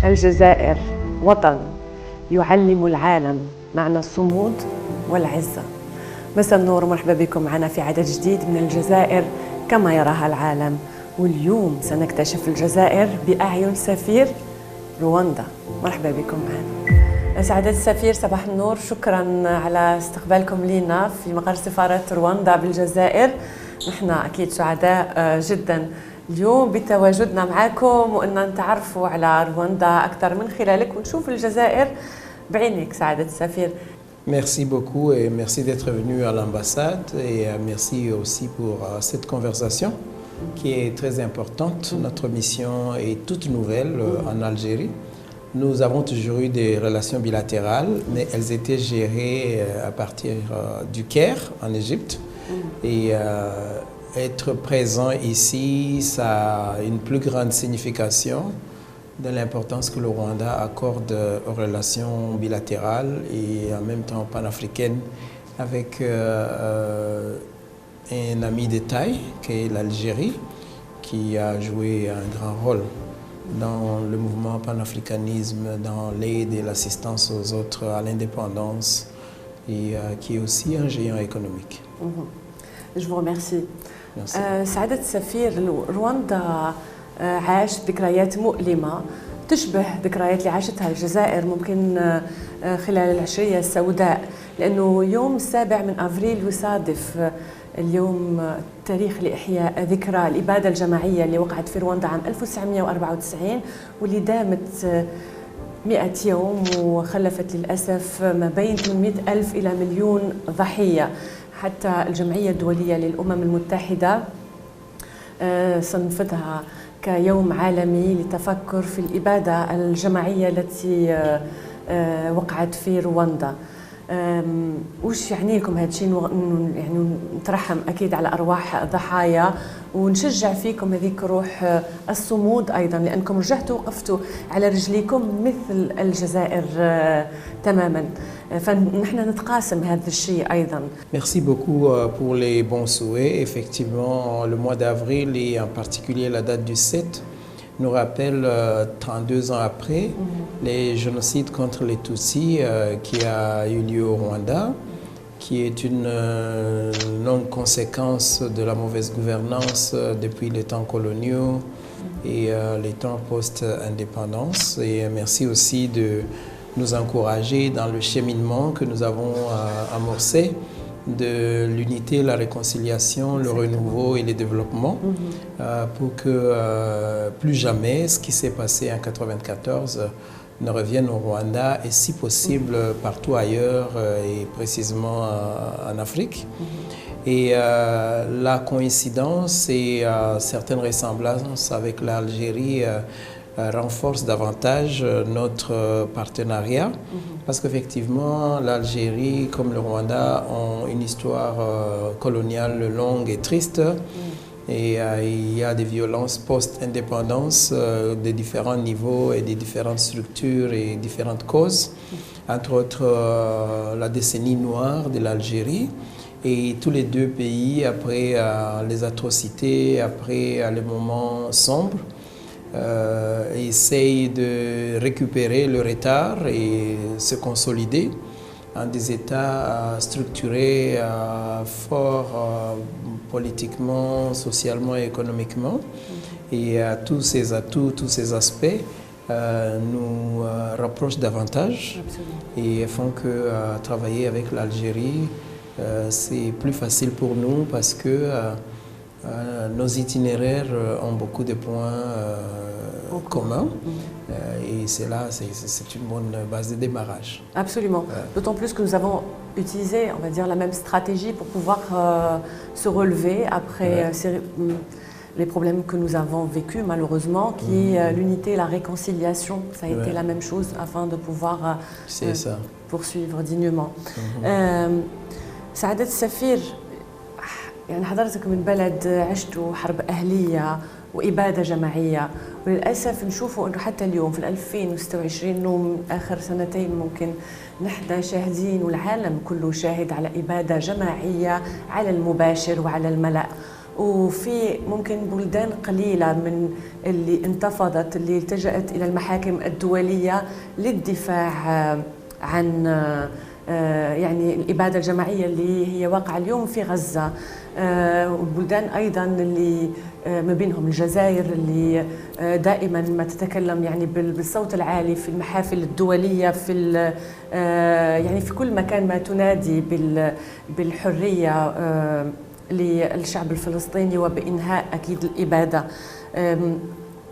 الجزائر وطن يعلم العالم معنى الصمود والعزة. مساء النور ومرحبا بكم معنا في عدد جديد من الجزائر كما يراها العالم، واليوم سنكتشف الجزائر بأعين سفير رواندا. مرحبا بكم معنا سعادة السفير، صباح النور، شكرا على استقبالكم لنا في مقر سفارة رواندا بالجزائر. نحن أكيد سعداء جدا اليوم بتواجدنا معكم وأن نتعرفوا على رواندا أكثر من خلالك ونشوف الجزائر بعينك سعادة السفير. Merci beaucoup et merci d'être venu à l'ambassade et merci aussi pour cette conversation qui est très importante. Notre mission est toute nouvelle en Algérie. Nous avons toujours eu des relations bilatérales, mais elles étaient gérées à partir du Caire en Égypte. Et être présent ici, ça a une plus grande signification de l'importance que le Rwanda accorde aux relations bilatérales et en même temps panafricaines avec un ami de taille qui est l'Algérie, qui a joué un grand rôle dans le mouvement panafricanisme, dans l'aide et l'assistance aux autres à l'indépendance et qui est aussi un géant économique. Je vous remercie. سعادة السفير، رواندا عاش ذكريات مؤلمة تشبه ذكريات اللي عاشتها الجزائر ممكن خلال العشرية السوداء، لأنه يوم 7 أفريل يصادف اليوم التاريخ لإحياء ذكرى الإبادة الجماعية اللي وقعت في رواندا عام 1994 واللي دامت 100 يوم وخلفت للأسف ما بين 800 ألف إلى مليون ضحية. حتى الجمعية الدولية للأمم المتحدة صنفتها كيوم عالمي للتفكر في الإبادة الجماعية التي وقعت في رواندا. وش يعني لكم هذا الشيء؟ يعني نترحم أكيد على أرواح الضحايا ونشجع فيكم هذيك روح الصمود أيضا، لأنكم رجعتوا وقفتوا على رجليكم مثل الجزائر تماما، فنحن نتقاسم هذا الشيء أيضا. Merci beaucoup pour les bons souhaits. Effectivement, le mois d'avril et en particulier la date du 7 nous rappelle 32 ans après les génocides contre les Tutsis qui a eu lieu au Rwanda, qui est une longue conséquence de la mauvaise gouvernance depuis les temps coloniaux et les temps post-indépendance. Et merci aussi de nous encourager dans le cheminement que nous avons amorcé de l'unité, la réconciliation, le renouveau et le développement pour que plus jamais ce qui s'est passé en 1994 ne revienne au Rwanda et si possible partout ailleurs et précisément en Afrique. Et la coïncidence et certaines ressemblances avec l'Algérie renforce davantage notre partenariat parce qu'effectivement l'Algérie comme le Rwanda ont une histoire coloniale longue et triste et il y a des violences post-indépendance de différents niveaux et de différentes structures et différentes causes, entre autres la décennie noire de l'Algérie. Et tous les deux pays, après les atrocités, après les moments sombres, essayent de récupérer le retard et se consolider en des États structurés, forts politiquement, socialement et économiquement. Et tous ces atouts, tous ces aspects nous rapprochent davantage. Absolument. Et font que travailler avec l'Algérie, c'est plus facile pour nous parce que nos itinéraires ont beaucoup de points communs et c'est là, c'est une bonne base de démarrage. Absolument, d'autant plus que nous avons utilisé, on va dire, la même stratégie pour pouvoir se relever après les problèmes que nous avons vécus malheureusement, qui est l'unité et la réconciliation. Ça a été la même chose afin de pouvoir poursuivre dignement. سعادة السفير، يعني حضرتك من بلد عشتوا حرب أهلية وإبادة جماعية، وللأسف نشوفوا أنه حتى اليوم في 2026 إنه من آخر سنتين ممكن نحن شاهدين والعالم كله شاهد على إبادة جماعية على المباشر وعلى الملأ، وفي ممكن بلدان قليلة من اللي انتفضت، اللي التجأت إلى المحاكم الدولية للدفاع عن يعني الإبادة الجماعية اللي هي واقعة اليوم في غزة. والبلدان أيضا اللي ما بينهم الجزائر اللي دائما ما تتكلم يعني بالصوت العالي في المحافل الدولية، في يعني في كل مكان ما تنادي بالحرية للشعب الفلسطيني وبإنهاء أكيد الإبادة.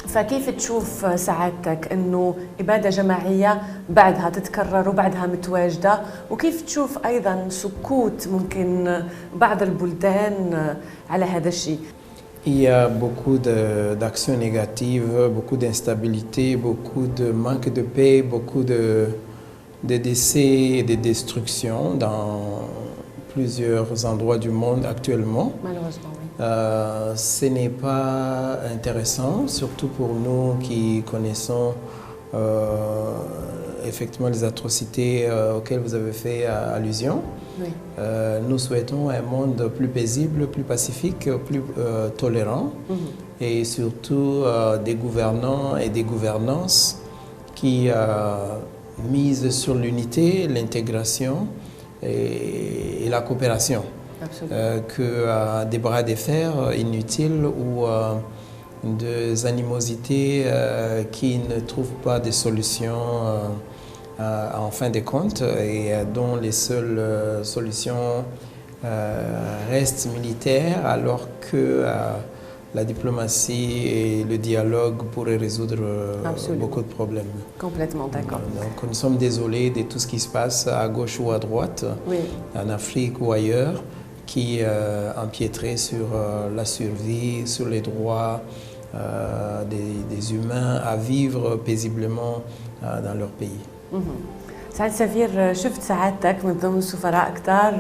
فكيف تشوف سعادتك أنه إبادة جماعية بعدها تتكرر وبعدها متواجدة، وكيف تشوف أيضا سكوت ممكن بعض البلدان على هذا الشيء؟ Il y a beaucoup d'actions négatives, beaucoup d'instabilité, beaucoup de manque de paix, beaucoup de décès et de destructions dans plusieurs endroits du monde actuellement. Malheureusement, oui. Ce n'est pas intéressant, surtout pour nous qui connaissons effectivement les atrocités auxquelles vous avez fait allusion. Oui. Nous souhaitons un monde plus paisible, plus pacifique, plus tolérant et surtout des gouvernants et des gouvernances qui misent sur l'unité, l'intégration et la coopération. Que des bras de fer inutiles ou des animosités qui ne trouvent pas de solution en fin de compte et dont les seules solutions restent militaires, alors que la diplomatie et le dialogue pourraient résoudre beaucoup de problèmes. Complètement d'accord. Donc nous sommes désolés de tout ce qui se passe à gauche ou à droite, oui, en Afrique ou ailleurs, qui empiéterait sur la survie, sur les droits des humains à vivre paisiblement dans leur pays. سعادة السفير، شفت سعادتك من ضمن السفراء كتار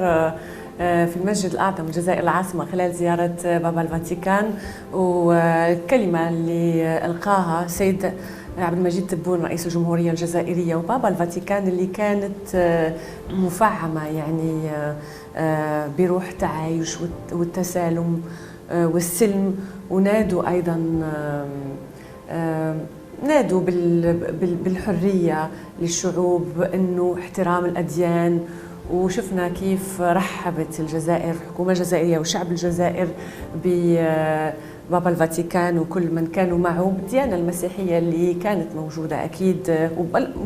في المسجد الأعظم الجزائر العاصمة خلال زيارة بابا الفاتيكان، والكلمة اللي ألقاها سيد عبد المجيد تبون رئيس الجمهورية الجزائرية وبابا الفاتيكان اللي كانت مفعمة يعني بروح التعايش والتسالم والسلم، ونادوا أيضا نادوا بالحرية للشعوب، أنه احترام الأديان. وشفنا كيف رحبت الجزائر، الحكومة الجزائرية والشعب الجزائر بابا الفاتيكان وكل من كانوا معه بالديانة المسيحية اللي كانت موجودة أكيد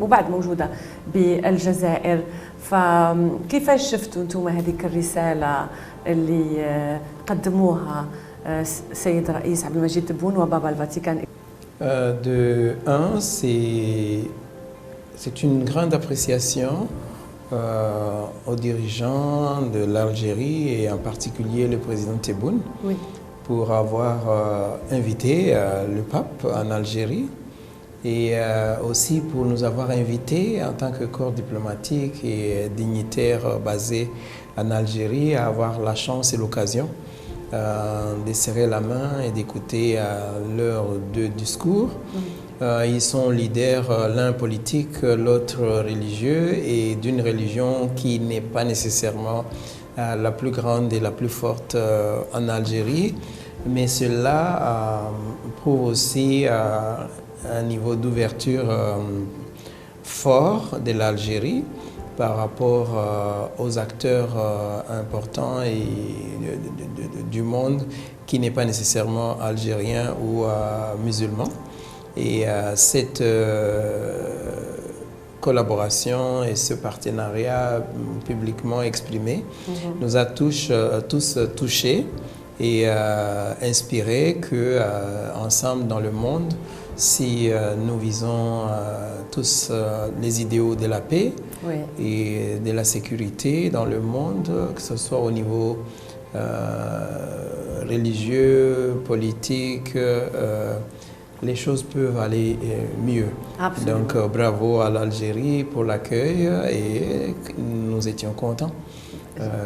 وبعد موجودة بالجزائر. فكيفاش شفتوا أنتم هذيك الرسالة اللي قدموها سيد رئيس عبد المجيد تبون وبابا الفاتيكان؟ De un, c'est une grande appréciation aux dirigeants de l'Algérie et en particulier le président Tebboune, oui, pour avoir invité le pape en Algérie et aussi pour nous avoir invités en tant que corps diplomatique et dignitaire basé en Algérie à avoir la chance et l'occasion de serrer la main et d'écouter leurs deux discours. Ils sont leaders, l'un politique, l'autre religieux, et d'une religion qui n'est pas nécessairement la plus grande et la plus forte en Algérie, mais cela prouve aussi un niveau d'ouverture fort de l'Algérie par rapport aux acteurs importants du monde qui n'est pas nécessairement algérien ou musulman. Et cette collaboration et ce partenariat publiquement exprimé nous a tous touchés et inspirés qu'ensemble dans le monde, si nous visons tous les idéaux de la paix, oui, et de la sécurité dans le monde, que ce soit au niveau religieux, politique, les choses peuvent aller mieux. Absolument. Donc bravo à l'Algérie pour l'accueil et nous étions contents,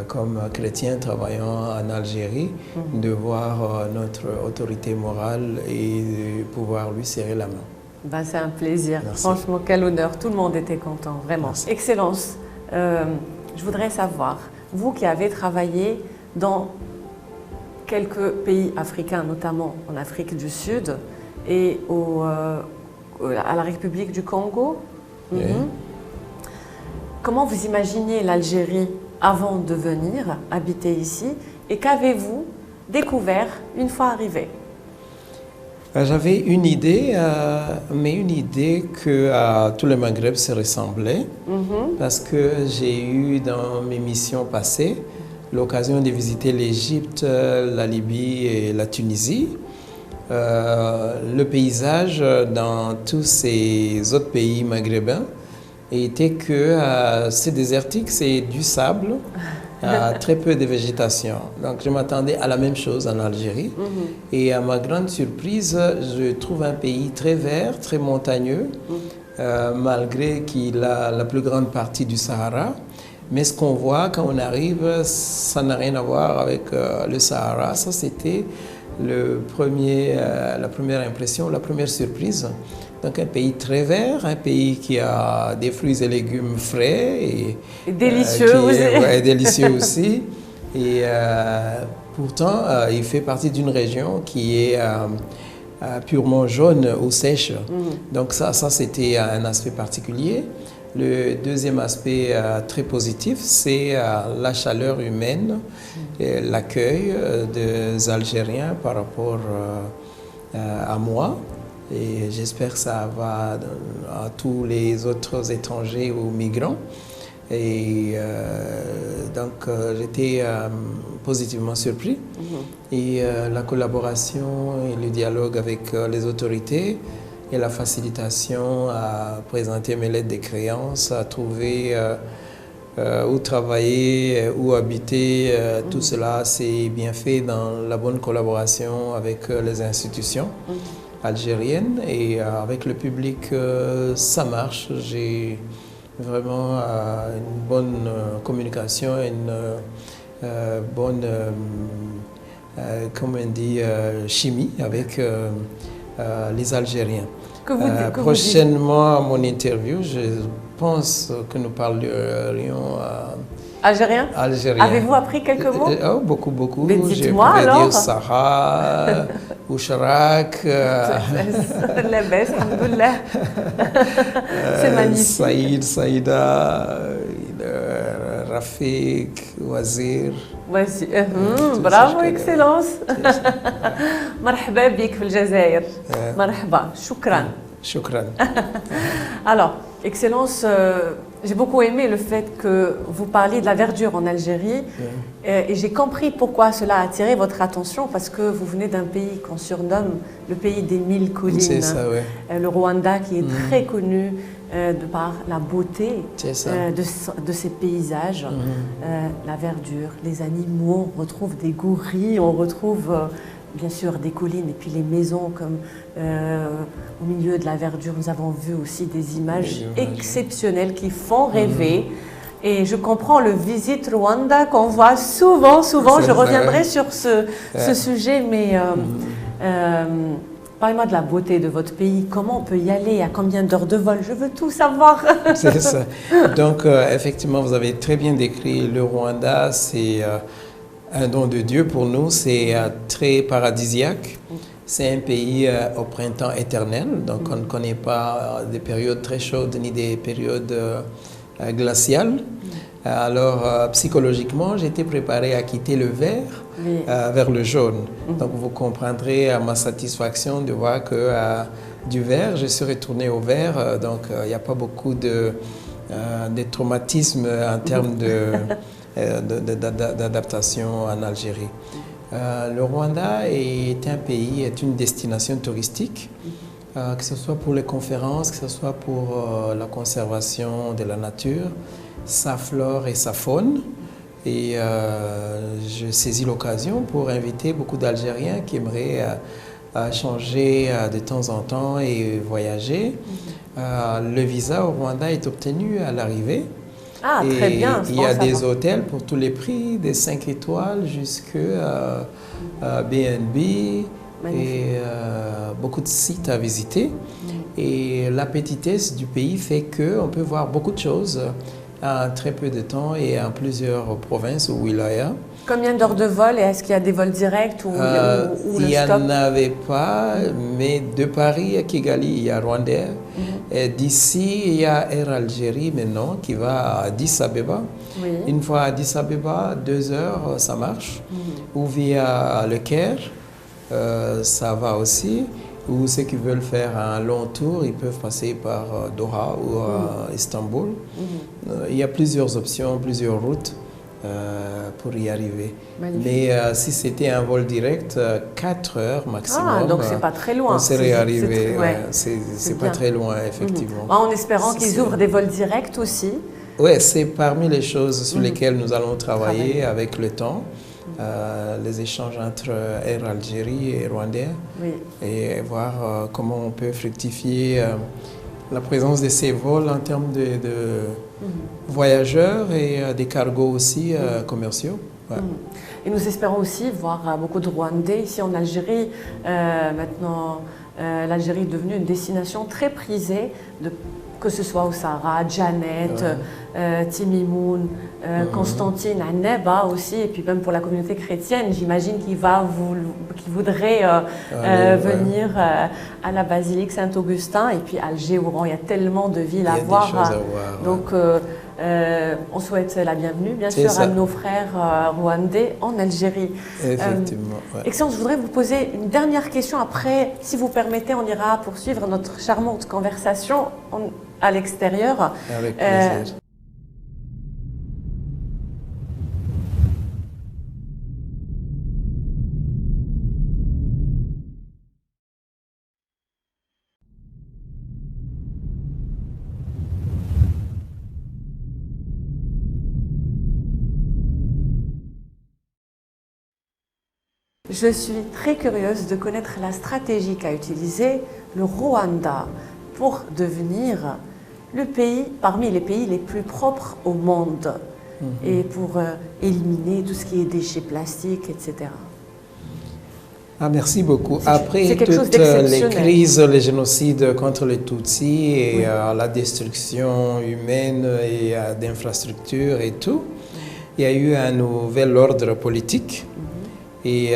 comme chrétiens travaillant en Algérie, de voir notre autorité morale et de pouvoir lui serrer la main. Ben, c'est un plaisir. Merci. Franchement, quel honneur. Tout le monde était content, vraiment. Merci. Excellence, je voudrais savoir, vous qui avez travaillé dans quelques pays africains, notamment en Afrique du Sud et à la République du Congo. Oui. Comment vous imaginez l'Algérie avant de venir habiter ici et qu'avez-vous découvert une fois arrivé? J'avais une idée, mais une idée que tout le Maghreb se ressemblait, parce que j'ai eu dans mes missions passées l'occasion de visiter l'Égypte, la Libye et la Tunisie. Le paysage dans tous ces autres pays maghrébins était que c'est désertique, c'est du sable, très peu de végétation. Donc je m'attendais à la même chose en Algérie. Et à ma grande surprise, je trouve un pays très vert, très montagneux, malgré qu'il a la plus grande partie du Sahara. Mais ce qu'on voit quand on arrive, ça n'a rien à voir avec le Sahara. Ça, c'était la première impression, la première surprise. Donc un pays très vert, un pays qui a des fruits et légumes frais et délicieux aussi. Délicieux aussi. Et pourtant, il fait partie d'une région qui est purement jaune ou sèche. Donc ça c'était un aspect particulier. Le deuxième aspect très positif, c'est la chaleur humaine, l'accueil des Algériens par rapport à moi. Et j'espère que ça va à tous les autres étrangers ou migrants. Et donc j'étais positivement surpris. Et la collaboration et le dialogue avec les autorités et la facilitation à présenter mes lettres de créance, à trouver où travailler, où habiter, tout cela c'est bien fait dans la bonne collaboration avec les institutions algériennes et avec le public ça marche. J'ai vraiment une bonne communication, une bonne comment on dit, chimie avec les Algériens. Prochainement, à mon interview, je pense que nous parlerions algérien. Algérien. Avez-vous appris quelques mots? Oh, beaucoup, beaucoup. Mais dites-moi alors. Je peux dire Sarah, Oucharak. Labès, alhamdoulilah. C'est magnifique. Saïda, Rafik, Wazir. برافو اكسلونس. مرحبا بك في الجزائر. مرحبا. شكرا. شكرا. Alors, Excellence, j'ai beaucoup aimé le fait que vous parliez de la verdure en Algérie et j'ai compris pourquoi cela a attiré votre attention parce que vous venez d'un pays qu'on surnomme le pays des 1000 collines. C'est ça, oui. Le Rwanda qui est très connu de par la beauté de ses paysages, la verdure, les animaux, on retrouve des gorilles, on retrouve bien sûr des collines et puis les maisons comme au milieu de la verdure. Nous avons vu aussi des images exceptionnelles qui font rêver. Et je comprends le Visit Rwanda qu'on voit souvent. Je reviendrai sur ce sujet, mais parlez-moi de la beauté de votre pays. Comment on peut y aller? À combien d'heures de vol? Je veux tout savoir. C'est ça. Donc, effectivement, vous avez très bien décrit le Rwanda. C'est un don de Dieu pour nous. C'est très paradisiaque. C'est un pays au printemps éternel. Donc, on ne connaît pas des périodes très chaudes ni des périodes glaciales. Alors, psychologiquement, j'étais préparé à quitter le vert vers le jaune. Donc, vous comprendrez à ma satisfaction de voir que du vert, je suis retourné au vert. Donc, il n'y a pas beaucoup de traumatisme en termes d'adaptation en Algérie. Le Rwanda est un pays, est une destination touristique, que ce soit pour les conférences, que ce soit pour la conservation de la nature, sa flore et sa faune. Et je saisis l'occasion pour inviter beaucoup d'Algériens qui aimeraient changer de temps en temps et voyager. Le visa au Rwanda est obtenu à l'arrivée. Ah, très bien. Il y a des hôtels pour tous les prix, des 5 étoiles jusqu'à B&B et beaucoup de sites à visiter. Et la petitesse du pays fait qu'on peut voir beaucoup de choses. en très peu de temps et en plusieurs provinces ou wilayas. Combien d'heures de vol et est-ce qu'il y a des vols directs ou Il le n'y stop? en avait pas, mais de Paris à Kigali, il y a Rwandair. Et d'ici, il y a Air Algérie maintenant qui va à Addis Abeba. Oui. Une fois à Addis Abeba, 2 heures, ça marche. Ou via le Caire, ça va aussi. Ou ceux qui veulent faire un long tour, ils peuvent passer par Doha ou Istanbul. Il y a plusieurs options, plusieurs routes pour y arriver. Magnifique. Mais si c'était un vol direct, 4 heures maximum. Ah, donc c'est pas très loin. On serait arrivé. Ouais. C'est pas bien. très loin, effectivement. En espérant qu'ils ouvrent des vols directs aussi. Oui, c'est parmi les choses sur lesquelles nous allons travailler avec le temps. Les échanges entre Air Algérie et Rwandair et voir comment on peut fructifier la présence de ces vols en termes de voyageurs et des cargos aussi commerciaux. Ouais. Et nous espérons aussi voir beaucoup de Rwandais ici en Algérie. Maintenant, l'Algérie est devenue une destination très prisée, que ce soit au Sahara, Janet, Timimoun, Constantine, Anneba aussi, et puis même pour la communauté chrétienne, j'imagine qu'il voudrait venir à la basilique Saint-Augustin et puis Alger, Oran, il y a tellement de villes à voir. Donc, on souhaite la bienvenue, bien sûr, à nos frères rwandais en Algérie. Effectivement. Excellence, je voudrais vous poser une dernière question. Après, si vous permettez, on ira poursuivre notre charmante conversation à l'extérieur. Avec plaisir. Je suis très curieuse de connaître la stratégie qu'a utilisée le Rwanda pour devenir le pays, parmi les pays les plus propres au monde et pour éliminer tout ce qui est déchets plastiques, etc. Ah, merci beaucoup. Après toutes les crises, les génocides contre les Tutsis et la destruction humaine et d'infrastructures et tout, il y a eu un nouvel ordre politique. Et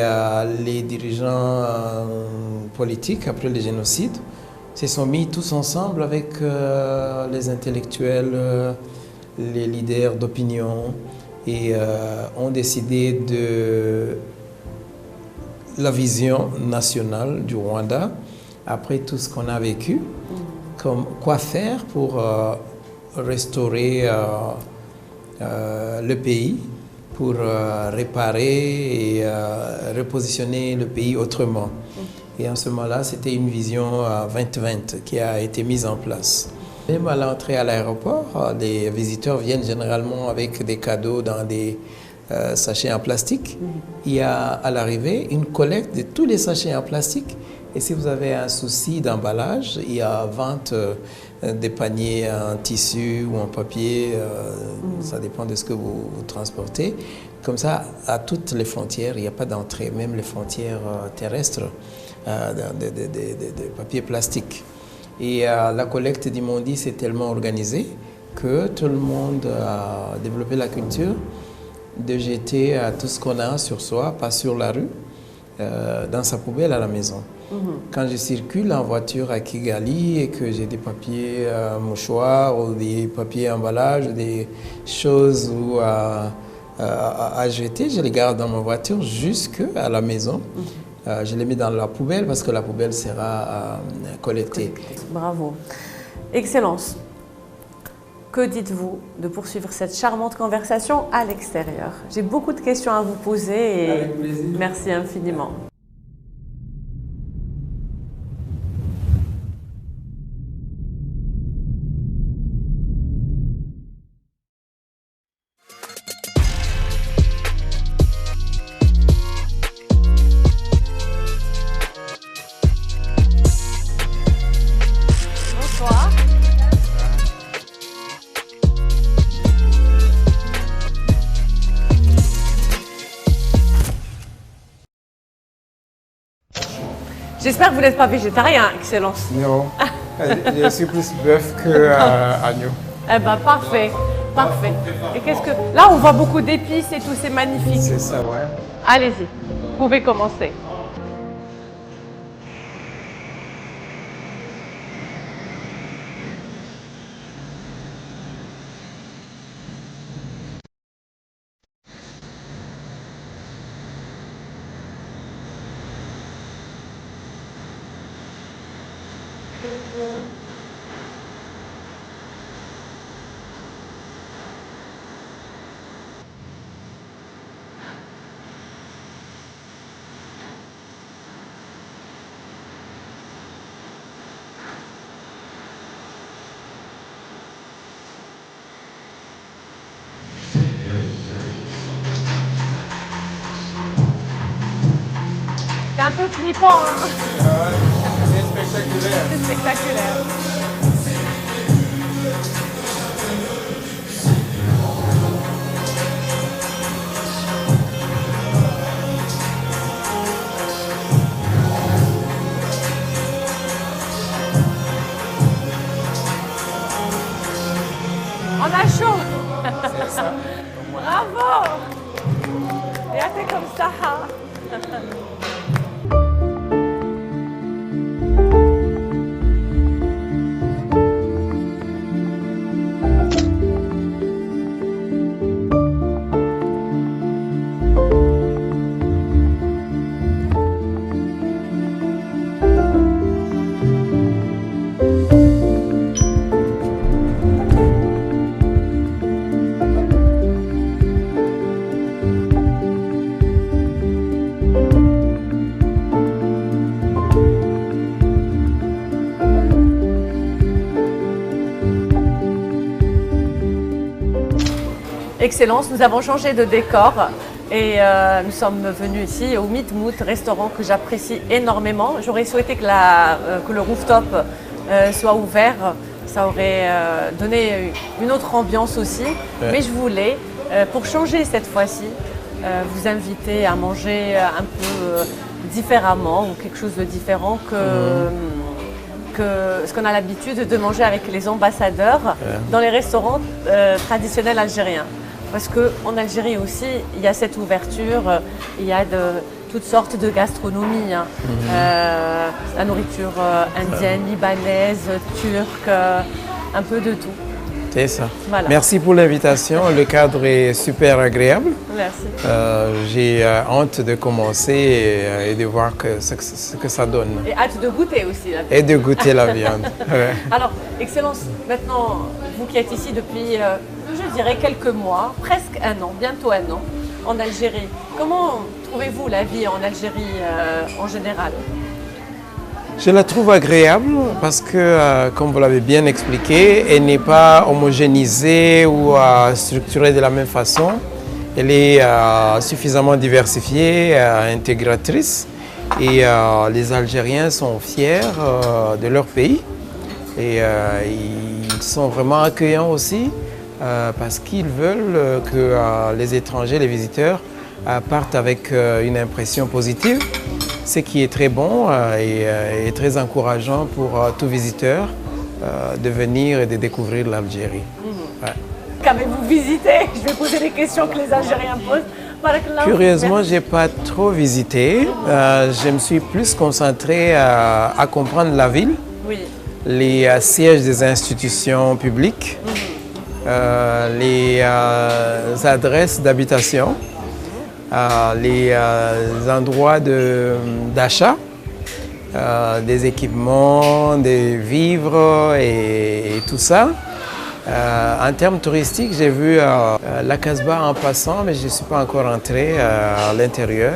les dirigeants politiques, après le génocide, se sont mis tous ensemble avec les intellectuels, les leaders d'opinion et ont décidé de la vision nationale du Rwanda, après tout ce qu'on a vécu, comme quoi faire pour restaurer le pays, pour réparer et repositionner le pays autrement. Et en ce moment-là, c'était une vision 2020 qui a été mise en place. Même à l'entrée à l'aéroport, les visiteurs viennent généralement avec des cadeaux dans des sachets en plastique. Il y a à l'arrivée une collecte de tous les sachets en plastique. Et si vous avez un souci d'emballage, il y a vente des paniers en tissu ou en papier, ça dépend de ce que vous transportez. Comme ça, à toutes les frontières, il n'y a pas d'entrée, même les frontières terrestres, de papier plastique. Et la collecte d'immondices est tellement organisée que tout le monde a développé la culture de jeter tout ce qu'on a sur soi, pas sur la rue, dans sa poubelle à la maison. Quand je circule en voiture à Kigali et que j'ai des papiers mouchoirs ou des papiers emballage, des choses à jeter, je les garde dans ma voiture jusqu'à la maison. Je les mets dans la poubelle parce que la poubelle sera collectée. Bravo. Excellence. Que dites-vous de poursuivre cette charmante conversation à l'extérieur? J'ai beaucoup de questions à vous poser et avec plaisir. Merci infiniment. J'espère que vous n'êtes pas végétarien, Excellence. Non, je suis plus bœuf que agneau. Eh bien, parfait. Parfait. Et qu'est-ce que... Là, on voit beaucoup d'épices et tout, c'est magnifique. C'est ça, ouais. Allez-y, vous pouvez commencer. C'est un peu flippant, hein. C'est spectaculaire. C'est spectaculaire. On a chaud. C'est ça. Bravo. يعطيكم الصحة. Excellence, nous avons changé de décor et nous sommes venus ici au Mitmout, restaurant que j'apprécie énormément. J'aurais souhaité que le rooftop soit ouvert, ça aurait donné une autre ambiance aussi. Ouais. Mais je voulais, pour changer cette fois-ci, vous inviter à manger un peu différemment ou quelque chose de différent que ce qu'on a l'habitude de manger avec les ambassadeurs dans les restaurants traditionnels algériens. Parce qu'en Algérie aussi, il y a cette ouverture, il y a toutes sortes de gastronomie. Hein. La nourriture indienne, libanaise, turque, un peu de tout. C'est ça. Voilà. Merci pour l'invitation. Le cadre est super agréable. Merci. J'ai hâte de commencer et de voir ce que ça donne. Et hâte de goûter aussi la viande. Et de goûter la viande. Ouais. Alors, Excellence, maintenant, vous qui êtes ici depuis, je dirais, quelques mois, presque un an, bientôt un an, en Algérie, comment trouvez-vous la vie en Algérie en général ? Je la trouve agréable parce que, comme vous l'avez bien expliqué, elle n'est pas homogénéisée ou structurée de la même façon. Elle est suffisamment diversifiée, intégratrice et les Algériens sont fiers de leur pays et ils sont vraiment accueillants aussi parce qu'ils veulent que les étrangers, les visiteurs partent avec une impression positive. Ce qui est très bon et très encourageant pour tout visiteur de venir et de découvrir l'Algérie. Ouais. Qu'avez-vous visité? Je vais poser les questions que les Algériens posent. Curieusement, je n'ai pas trop visité. Je me suis plus concentré à comprendre la ville, oui. Les sièges des institutions publiques, les adresses d'habitation. Les endroits d'achat, des équipements, des vivres et tout ça. En termes touristiques, j'ai vu la Casbah en passant, mais je ne suis pas encore entré à l'intérieur.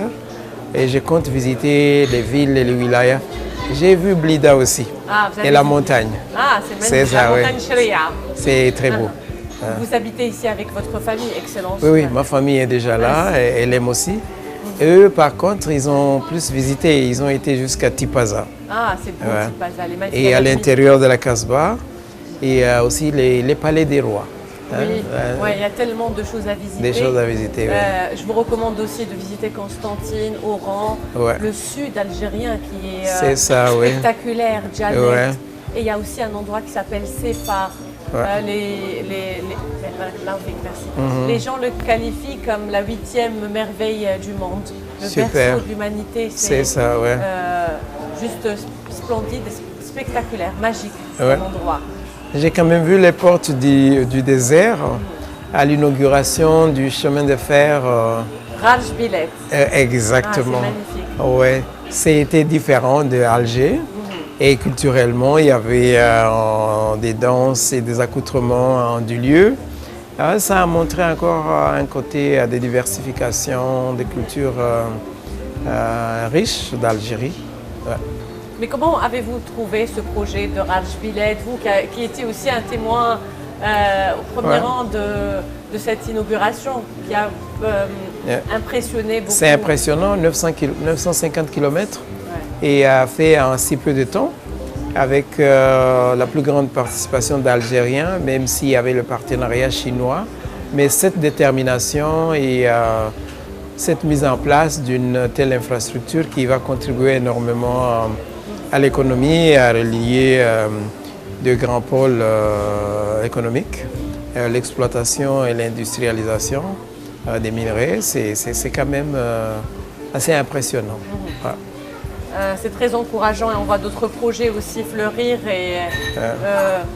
Et je compte visiter les villes et les wilayas. J'ai vu Blida aussi, et la montagne. Ah, c'est magnifique, la montagne Chria. C'est très beau. Vous habitez ici avec votre famille, Excellence? Oui, oui, ma famille est déjà là, et elle aime aussi. Et eux, par contre, ils ont plus visité, ils ont été jusqu'à Tipaza. Ah, c'est beau, Tipaza, les magnifiques. Et à l'intérieur de la Casbah, et aussi les palais des rois. Oui, il y a tellement de choses à visiter. Des choses à visiter, oui. Je vous recommande aussi de visiter Constantine, Oran, le sud algérien qui est spectaculaire, Djallet. Et il y a aussi un endroit qui s'appelle Sefar. Ouais. Merci. Les gens le qualifient comme la 8e merveille du monde. Le Super. berceau de l'humanité, C'est ça, ouais. juste splendide, spectaculaire, magique Ouais. comme endroit. J'ai quand même vu les portes du désert à l'inauguration du chemin de fer. Raj Bilet. Exactement. Ah, c'est magnifique. Ouais. C'était différent de Alger. Et culturellement, il y avait des danses et des accoutrements du lieu. Ça a montré encore un côté de diversification des cultures riches d'Algérie. Ouais. Mais comment avez-vous trouvé ce projet de Raj Bilet, vous qui étiez aussi un témoin au premier rang de cette inauguration, qui a impressionné beaucoup? C'est impressionnant, 950 km et fait en si peu de temps, avec la plus grande participation d'Algériens, même s'il y avait le partenariat chinois. Mais cette détermination et cette mise en place d'une telle infrastructure qui va contribuer énormément à l'économie et à relier de grands pôles économiques, l'exploitation et l'industrialisation des minerais, c'est quand même assez impressionnant. Ouais. C'est très encourageant et on voit d'autres projets aussi fleurir et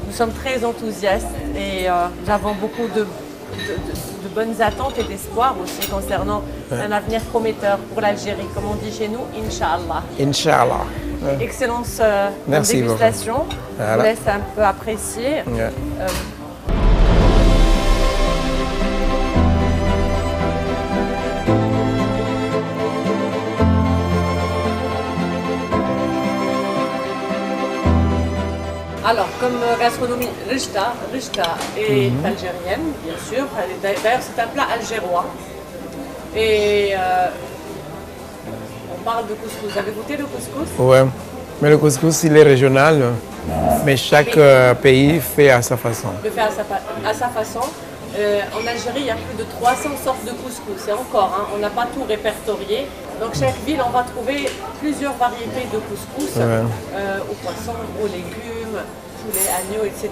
nous sommes très enthousiastes et nous avons beaucoup de bonnes attentes et d'espoir aussi concernant un avenir prometteur pour l'Algérie, comme on dit chez nous, Inch'Allah. Inch'Allah. Excellence Merci en dégustation. Voilà. Je vous laisse un peu apprécier. Alors, comme gastronomie, Rishta est algérienne, bien sûr. D'ailleurs, c'est un plat algérois. Et on parle de couscous. Vous avez goûté le couscous? Ouais, mais le couscous, il est régional, mais chaque pays fait à sa façon. Le fait à sa façon. En Algérie, il y a plus de 300 sortes de couscous. Et encore, hein, on n'a pas tout répertorié. Donc, chaque ville, on va trouver plusieurs variétés de couscous, aux poissons, aux légumes, poulet, agneau, etc.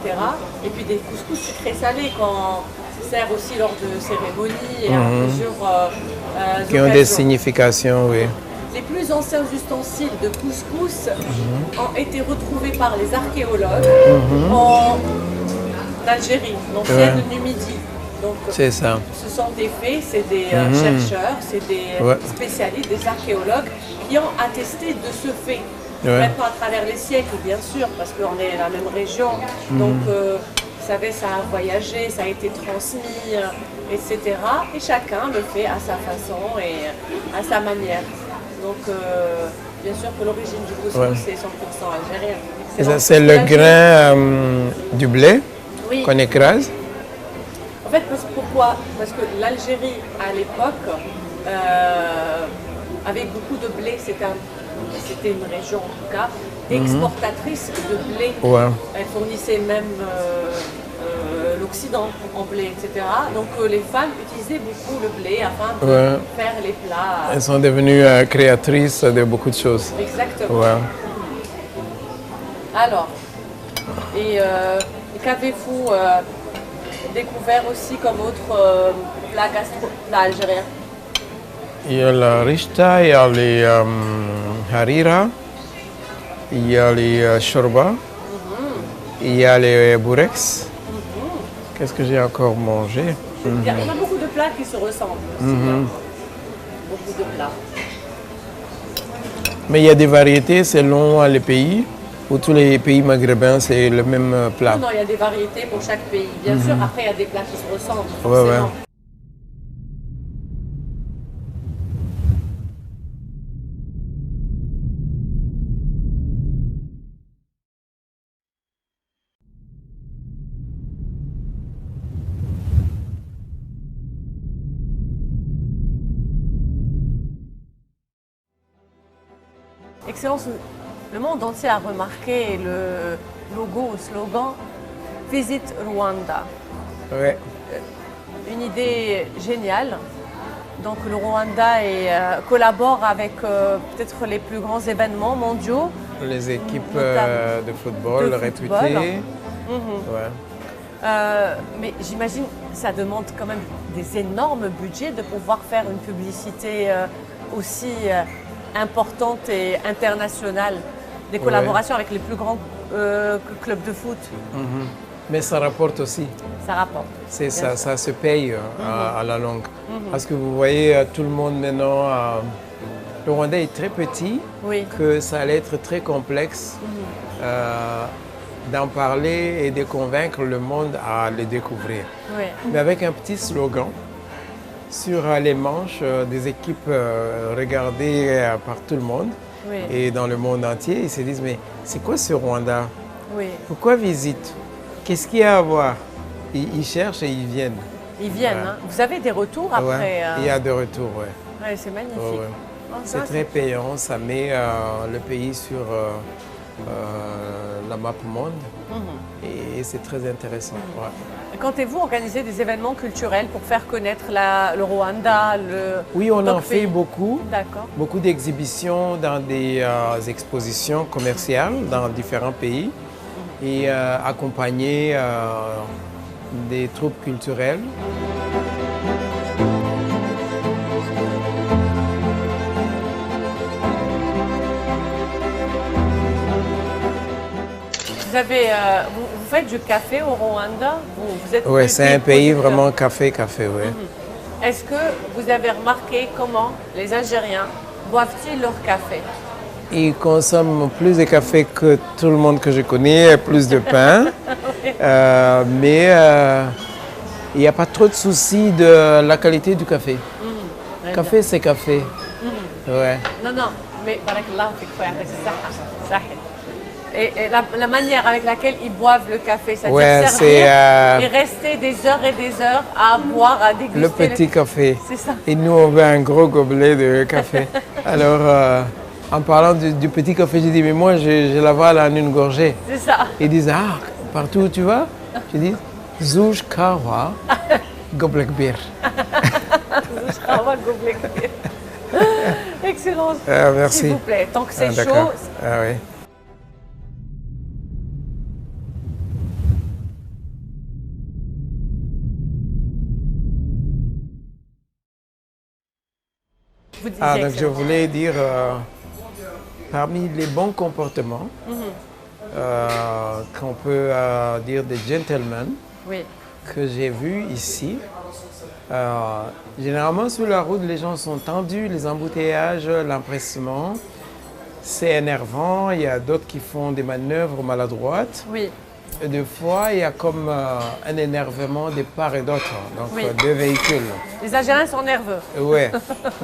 Et puis des couscous sucrés salés qu'on sert aussi lors de cérémonies et à plusieurs Qui ont des significations, oui. Les plus anciens ustensiles de couscous ont été retrouvés par les archéologues en Algérie, l'ancienne Numidie. Donc, c'est ça. ce sont des faits, c'est des chercheurs, c'est des spécialistes, des archéologues qui ont attesté de ce fait. Maintenant, à travers les siècles, bien sûr, parce qu'on est la même région. Donc, vous savez, ça a voyagé, ça a été transmis, etc. Et chacun le fait à sa façon et à sa manière. Donc, bien sûr que l'origine du couscous, c'est 100% algérien. C'est le grain du blé qu'on écrase. En fait, pourquoi? Parce que l'Algérie, à l'époque, avait beaucoup de blé. C'était une région, en tout cas, exportatrice de blé. Elle fournissait même l'Occident en blé, etc. Donc les femmes utilisaient beaucoup le blé afin de faire les plats. Elles sont devenues créatrices de beaucoup de choses. Exactement. Alors, et qu'avez-vous découvert aussi comme autre plat algérien? Il y a la rishta, il y a les harira, il y a les shorba, il y a les boureks. Qu'est-ce que j'ai encore mangé? Il y a beaucoup de plats qui se ressemblent aussi. Beaucoup de plats. Mais il y a des variétés selon les pays. Pour tous les pays maghrébins, c'est le même plat. Non, il y a des variétés pour chaque pays. Bien sûr, après, il y a des plats qui se ressemblent, forcément. Excellence, le monde entier a remarqué le logo, le slogan « Visit Rwanda ». Une idée géniale. Donc le Rwanda collabore avec peut-être les plus grands événements mondiaux. Les équipes de football réputées. Mais j'imagine que ça demande quand même des énormes budgets de pouvoir faire une publicité aussi importante et internationale, des collaborations avec les plus grands clubs de foot. Mais ça rapporte aussi. Ça rapporte. C'est ça, ça se paye à la longue. Parce que vous voyez, tout le monde maintenant, le Rwanda est très petit, que ça allait être très complexe d'en parler et de convaincre le monde à le découvrir. Mais avec un petit slogan sur les manches des équipes regardées par tout le monde et dans le monde entier, ils se disent mais c'est quoi ce Rwanda? Pourquoi visite? Qu'est-ce qu'il y a à voir? Ils cherchent et ils viennent. Ils viennent, hein. Vous avez des retours après? Il y a des retours, c'est magnifique. C'est très payant, ça met le pays sur la map monde et c'est très intéressant. Comptez-vous organiser des événements culturels pour faire connaître le Rwanda, Oui, on en fait beaucoup. D'accord. Beaucoup d'exhibitions dans des expositions commerciales dans différents pays et accompagner des troupes culturelles. Vous faites du café au Rwanda? Oui, c'est un pays vraiment café, oui. Est-ce que vous avez remarqué comment les Algériens boivent-ils leur café? Ils consomment plus de café que tout le monde que je connais, plus de pain. Mais il n'y a pas trop de soucis de la qualité du café. Café, c'est café. Non, mais et la manière avec laquelle ils boivent le café, c'est-à-dire servir et rester des heures et des heures à boire, à déguster. Le petit café. C'est ça. Et nous, on veut un gros gobelet de café. Alors, en parlant du petit café, j'ai dit, mais moi, je l'avale en une gorgée. C'est ça. Ils disent, ah, partout où tu vas? Je dis, Zouj Kawa, Goblek Bir. Zouj Kawa, Goblek Bir. Excellent. Merci. S'il vous plaît, tant que c'est chaud. Oui. Donc je voulais dire, parmi les bons comportements qu'on peut dire des gentlemen que j'ai vus ici, généralement sur la route les gens sont tendus, les embouteillages, l'empressement, c'est énervant, il y a d'autres qui font des manœuvres maladroites. Et des fois, il y a comme un énervement de part et d'autre, donc deux véhicules. Les Algériens sont nerveux. Oui,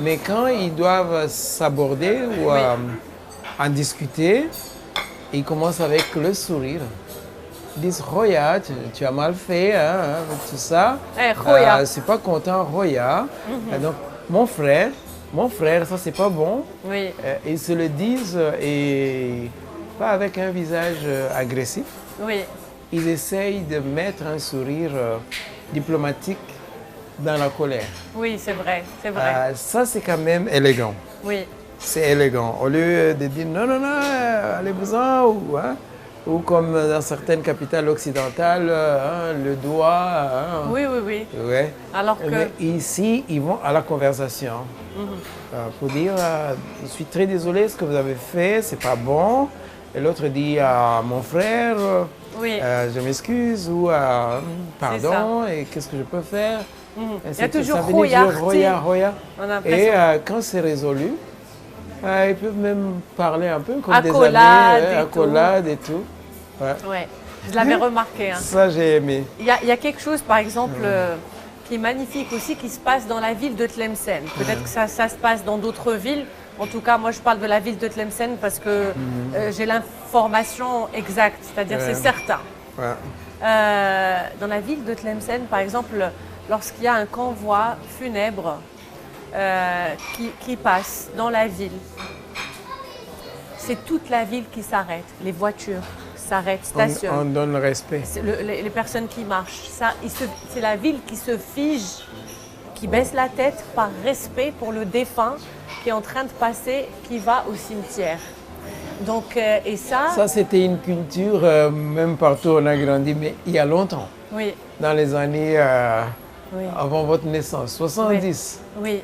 mais quand ils doivent s'aborder ou en discuter, ils commencent avec le sourire. Ils disent « Roya, tu as mal fait, hein, tout ça. Je suis pas content, Roya. Donc, mon frère, ça c'est pas bon. » Ils se le disent et pas avec un visage agressif. Ils essayent de mettre un sourire diplomatique dans la colère. Oui, c'est vrai, c'est vrai. Ça, c'est quand même élégant. C'est élégant. Au lieu de dire non, allez-vous-en, ou comme dans certaines capitales occidentales, le doigt. Oui. Alors que... Mais ici, ils vont à la conversation pour dire je suis très désolé, ce que vous avez fait, c'est pas bon. Et l'autre dit à mon frère, je m'excuse ou pardon, et qu'est-ce que je peux faire? Il y a toujours Roya. Et quand c'est résolu, ils peuvent même parler un peu comme des amis, accolade et tout. Je l'avais remarqué. Ça, j'ai aimé. Il y a quelque chose, par exemple, qui est magnifique aussi, qui se passe dans la ville de Tlemcen. Peut-être que ça se passe dans d'autres villes. En tout cas, moi, je parle de la ville de Tlemcen parce que j'ai l'information exacte, c'est-à-dire c'est certain. Dans la ville de Tlemcen, par exemple, lorsqu'il y a un convoi funèbre qui passe dans la ville, c'est toute la ville qui s'arrête. Les voitures s'arrêtent, stationnent. On donne le respect. Les personnes qui marchent, c'est la ville qui se fige, qui baisse la tête par respect pour le défunt qui est en train de passer, qui va au cimetière. Donc, et ça... Ça, c'était une culture, même partout où on a grandi, mais il y a longtemps. Oui. dans les années Oui. avant votre naissance, 70. Oui.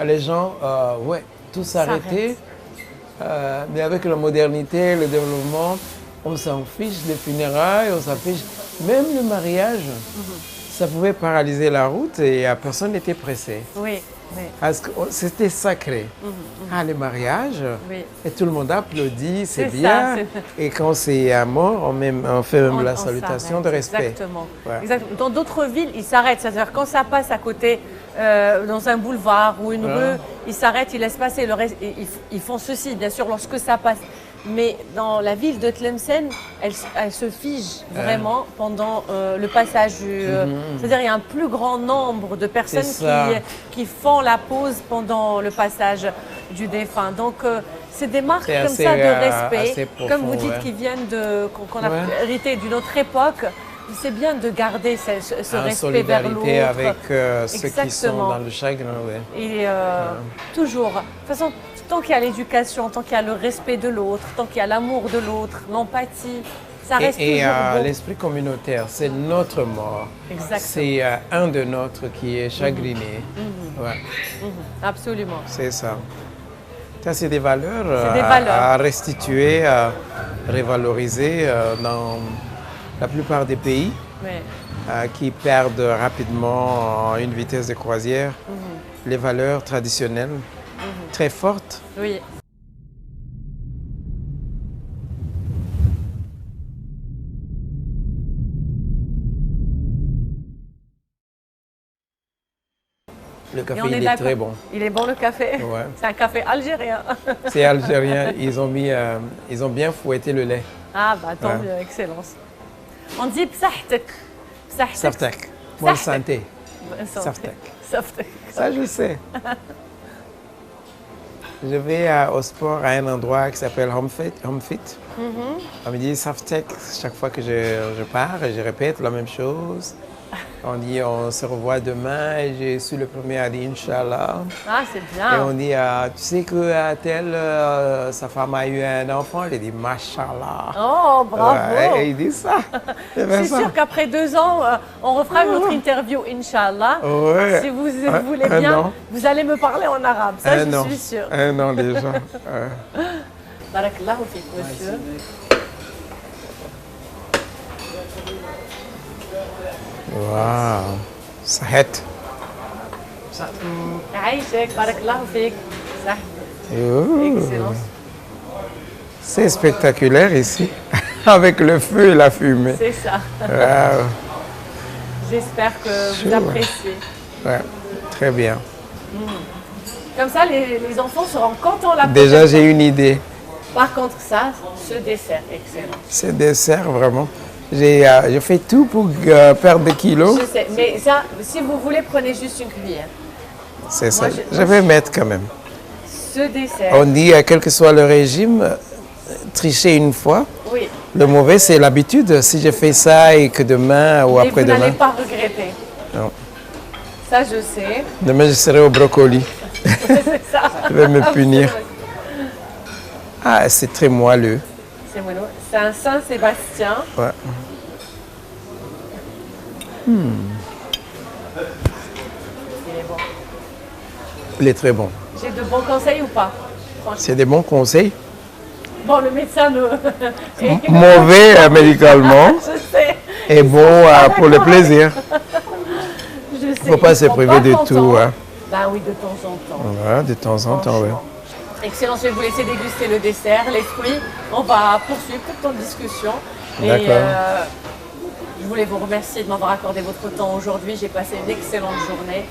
Les gens, ouais, tout s'arrêtait. Mais avec la modernité, le développement, on s'en fiche des funérailles, on s'en fiche. Même le mariage, ça pouvait paralyser la route et personne n'était pressé. Oui. Oui. Parce que c'était sacré. Ah, le mariage, Oui. et tout le monde applaudit, c'est C'est bien. ça, Et quand c'est à mort, on fait même la salutation s'arrête, de respect. Exactement. Ouais. Exactement. Dans d'autres villes, ils s'arrêtent. C'est-à-dire quand ça passe à côté, dans un boulevard ou une rue, ils s'arrêtent, ils laissent passer. Le reste, ils font ceci, bien sûr, lorsque ça passe. Mais dans la ville de Tlemcen, elle se fige vraiment pendant le passage. C'est-à-dire il y a un plus grand nombre de personnes qui font la pause pendant le passage du défunt. Donc c'est des marques comme ça de respect, profond, comme vous dites, qui viennent qu'on a hérité d'une autre époque. C'est bien de garder ce respect vers l'autre. Solidarité avec ceux qui sont dans le chagrin. Ouais. Et toujours, de toute façon, tant qu'il y a l'éducation, tant qu'il y a le respect de l'autre, tant qu'il y a l'amour de l'autre, l'empathie, ça reste toujours beau. L'esprit communautaire, c'est notre mort. C'est un de nôtres qui est chagriné. Ouais. Absolument. C'est ça. Ça, c'est des valeurs, à restituer, à revaloriser dans la plupart des pays qui perdent rapidement une vitesse de croisière les valeurs traditionnelles très fortes. Oui. Le café, il est très bon. Il est bon, le café? Ouais. C'est un café algérien. C'est algérien. Ils ont bien fouetté le lait. Ah, bah tant mieux, excellence. On dit psahtek. Saftek. Bonne santé. Saftek. Ça, je sais. Je vais au sport à un endroit qui s'appelle Home Fit. On me dit Saftek chaque fois que je pars et je répète la même chose. On dit on se revoit demain et je suis le premier à dire Inch'Allah. Ah, c'est bien. Et on dit tu sais que sa femme a eu un enfant. Elle dit Mashallah. Oh, bravo. Et il dit ça. C'est sûr qu'après 2 ans, on refera notre interview, Inch'Allah. Ouais. Si vous voulez bien, vous allez me parler en arabe. Ça, je suis sûre. Un an déjà. Barakallahu fik, monsieur. Waouh, صحت. عايشك بارك الله فيك. صح. Excellence. C'est spectaculaire ici, avec le feu et la fumée. C'est ça. Wow. J'espère que vous appréciez. Ouais, très bien. Comme ça, les enfants seront contents la prochaine Déjà, fois. j'ai une idée. Par contre, ça, ce dessert, excellent. Ce dessert, vraiment. Je fais tout pour perdre des kilos. Je sais, mais ça, si vous voulez, prenez juste une cuillère. C'est ça. Je vais mettre quand même. Ce dessert. On dit, quel que soit le régime, tricher une fois. Oui. Le mauvais, c'est l'habitude. Si je fais ça et que demain ou Et après-demain. vous n'allez pas regretter. Non. Ça, je sais. Demain, je serai au brocoli. C'est ça. Je vais me punir. Ah, c'est très moelleux. C'est moelleux. C'est un Saint-Sébastien. Ouais. Il est bon. Il est très bon. J'ai de bons conseils ou pas? C'est des bons conseils. Bon, le médecin ne... Mauvais médicalement Je sais. et bon pour le plaisir. Je sais. Il ne faut pas se priver de tout. Hein. Bah oui, de temps en temps. Ouais, de temps en temps, oui. Excellent, je vais vous laisser déguster le dessert, les fruits. On va poursuivre toute notre discussion. Et je voulais vous remercier de m'avoir accordé votre temps aujourd'hui. J'ai passé une excellente journée.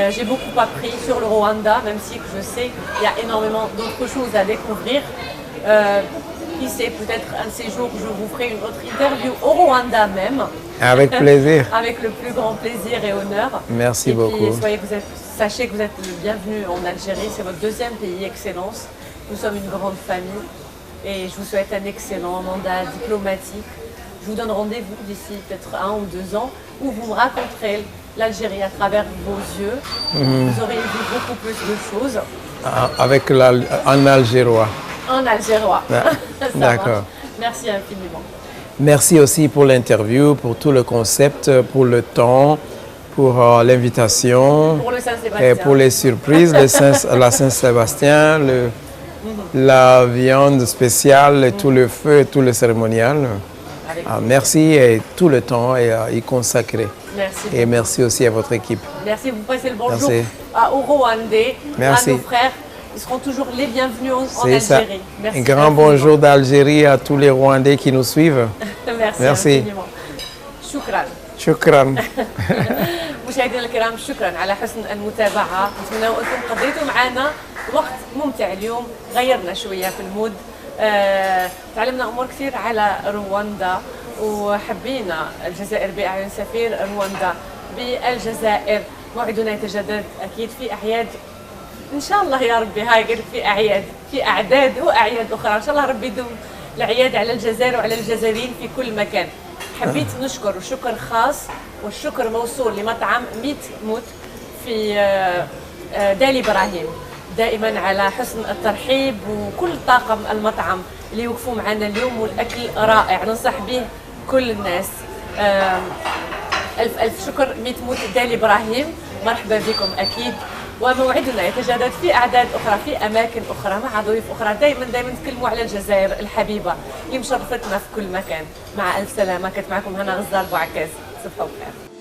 J'ai beaucoup appris sur le Rwanda, même si je sais qu'il y a énormément d'autres choses à découvrir. Qui sait, peut-être un de ces jours, je vous ferai une autre interview au Rwanda même. Avec plaisir. Avec le plus grand plaisir et honneur. Merci et beaucoup. Puis, sachez que vous êtes le bienvenu en Algérie. C'est votre deuxième pays, Excellence. Nous sommes une grande famille et je vous souhaite un excellent mandat diplomatique. Je vous donne rendez-vous d'ici peut-être 1 ou 2 ans où vous me raconterez l'Algérie à travers vos yeux. Vous aurez vu beaucoup plus de choses. En algérois. En algérois. D'accord. Merci infiniment. Merci aussi pour l'interview, pour tout le concept, pour le temps, pour l'invitation, Pour le Saint-Sébastien. et pour les surprises, la Saint-Sébastien, la viande spéciale, et tout le feu et tout le cérémonial. Merci et tout le temps est consacré. Merci. Et merci aussi à votre équipe. Merci, vous passez le bonjour Merci. aux Rwandais, Merci. à nos frères. Ils seront toujours les bienvenus en C'est ça. Algérie. Merci. Un grand bonjour d'Algérie à tous les Rwandais qui nous suivent. Merci. Merci. infiniment. شكرا. شكرا. مشاهدينا الكرام شكرا على حسن المتابعة، نتمنى أنكم قضيتوا معنا وقت ممتع اليوم، غيرنا شوية في المود، تعلمنا أمور كثير على رواندا وحبينا الجزائر بأعين سفير رواندا بالجزائر. موعدنا يتجدد أكيد في أعياد إن شاء الله يا ربي، هاي قلت في أعياد، في أعداد وأعياد أخرى، إن شاء الله ربي يدوم الأعياد على الجزائر وعلى الجزائريين في كل مكان. حبيت نشكر شكر خاص والشكر موصول لمطعم ميت موت في دالي إبراهيم، دائما على حسن الترحيب، وكل طاقم المطعم اللي وقفوا معنا اليوم، والأكل رائع ننصح به كل الناس. ألف ألف شكر ميت موت دالي إبراهيم، مرحبا بكم أكيد. وموعدنا يتجدد في أعداد أخرى في أماكن أخرى مع ضيوف أخرى، دائما نتكلموا على الجزائر الحبيبة اللي مشرفتنا في كل مكان. مع ألف سلامة، كانت معكم هنا غزال بوعكاز، صبحوا بخير.